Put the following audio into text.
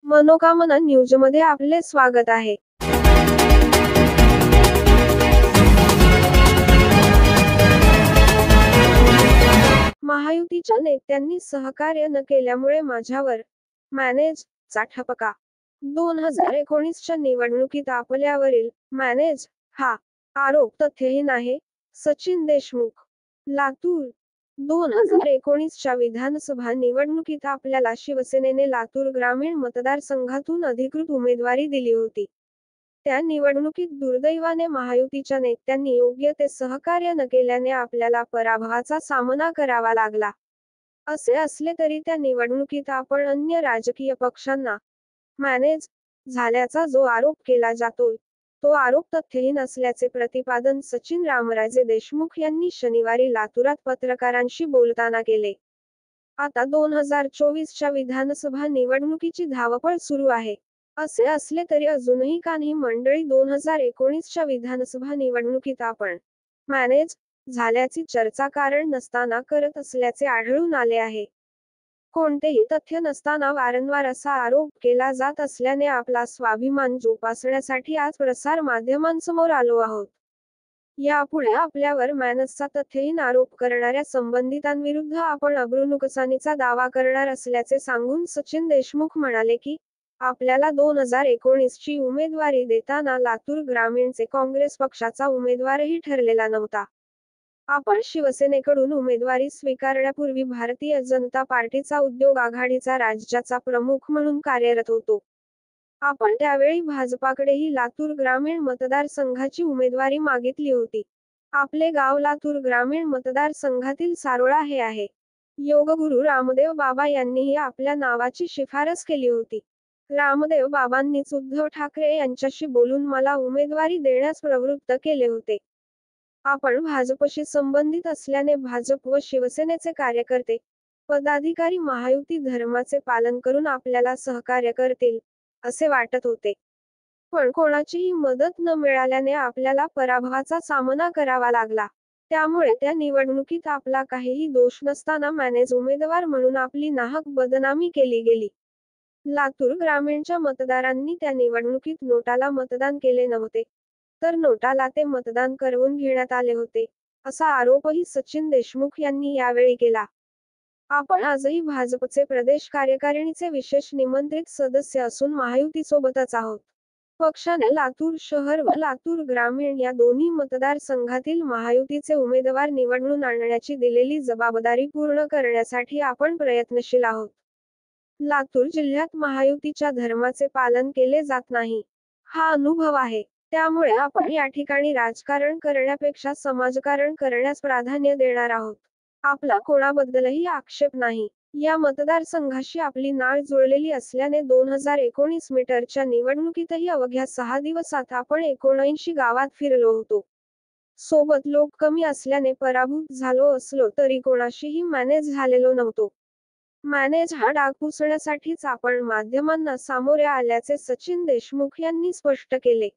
मनोकामना न्यूजमध्ये आपले स्वागत आहे. महायुतीच्या नेत्यांनी सहकार्य न केल्यामुळे माझ्यावर मॅनेज चा ठपका. 2019च्या निवडणुकीत आपल्यावरील मॅनेज हा आरोप तथ्यहीन आहे. सचिन देशमुख, लातूर. 2019च्या विधानसभा निवडणुकीत आपल्याला शिवसेनेने लातूर ग्रामीण मतदारसंघातून अधिकृत उमेदवारी दिली होती. त्या निवडणुकीत दुर्दैवाने महायुतीच्या नेत्यांनी योग्य ते सहकार्य न केल्याने आपल्याला पराभवाचा सामना करावा लागला. असे असले तरी त्या निवडणुकीत आपण अन्य राजकीय पक्षांना मॅनेज झाल्याचा जो आरोप केला जातोय, तो आरोप तथ्यहीन असल्याचे प्रतिपादन सचिन रामराजे देशमुख यांनी शनिवारी लातूरात पत्रकारांशी बोलताना केले. आता 2024च्या विधानसभा निवडणुकीची धावपळ सुरू आहे. असे असले तरी अजूनही काही मंडळी 2019च्या विधानसभा निवडणुकीत आपण मॅनेज झाल्याची चर्चा कारण नसताना करत असल्याचे आढळून आले आहे. कोणतेही तथ्य नसताना वारंवार असा आरोप केला जात असल्याने आपला स्वाभिमान जोपासण्यासाठी आज प्रसार माध्यमांसमोर आलो आहोत. यापुढे आपल्यावर मॅनेजचा तथ्यहीन आरोप करणाऱ्या संबंधितांविरुद्ध आपण अब्रूनुकसानीचा दावा करणार असल्याचे सांगून सचिन देशमुख म्हणाले की, आपल्याला 2019ची उमेदवारी देताना लातूर ग्रामीणचे काँग्रेस पक्षाचा उमेदवारही ठरलेला नव्हता. आपण शिवसेनेकडून उमेदवारी स्वीकारण्यापूर्वी भारतीय जनता पार्टीचा उद्योग आघाडीचा राज्याचा प्रमुख म्हणून कार्यरत होतो. आपण त्यावेळी भाजपाकडेही लातूर ग्रामीण मतदारसंघाची उमेदवारी मागितली होती. आपले गाव लातूर ग्रामीण मतदारसंघातील सारोळा हे आहे. योगगुरू रामदेव बाबा यांनीही आपल्या नावाची शिफारस केली होती. रामदेव बाबांनीच उद्धव ठाकरे यांच्याशी बोलून मला उमेदवारी देण्यास प्रवृत्त केले होते. आपण भाजपशी संबंधित असल्याने भाजप व शिवसेनेचे कार्यकर्ते, पदाधिकारी महायुती धर्माचे पालन करून आपल्याला सहकार्य करतील, असे वाटत होते. पण कोणाचीही मदत न मिळाल्याने आपल्याला पराभवाचा सामना करावा लागला. त्यामुळे त्या निवडणुकीत आपला काहीही दोष नसताना मॅनेज उमेदवार म्हणून आपली नाहक बदनामी केली गेली. लातूर ग्रामीणच्या मतदारांनी त्या निवडणुकीत नोटाला मतदान केले नव्हते, तर नोटाला ते मतदान करवून घेण्यात आले होते, असा आरोपही सचिन देशमुख यांनी यावेळी केला. आपण आजही भाजपचे प्रदेश कार्यकारिणीचे विशेष निमंत्रित सदस्य असून महायुतीसोबतच आहोत. पक्षाने लातूर शहर व लातूर ग्रामीण या दोन्ही मतदारसंघातील महायुतीचे उमेदवार निवडून आणण्याची दिलेली जबाबदारी पूर्ण करण्यासाठी आपण प्रयत्नशील आहोत. लातूर जिल्ह्यात महायुतीच्या धर्माचे पालन केले जात नाही, हा अनुभव आहे. त्यामुळे आपण या ठिकाणी राजकारण करण्यापेक्षा समाजकारण करण्यास प्राधान्य देणार आहोत. आपला कोणाबद्दलही आक्षेप नाही. या मतदारसंघाशी आपली नाळ जुळलेली असल्याने 2019 मीटरच्या निवडणुकीतही अवघ्या 6 दिवसात आपण 79 गावात फिरलो होतो. सोबत लोक कमी असल्याने पराभूत झालो असलो तरी कोणाशीही मॅनेज झालेलो नव्हतो. मॅनेज हा डाग पुसण्यासाठीच आपण माध्यमांना सामोरे आल्याचे सचिन देशमुख यांनी स्पष्ट केले.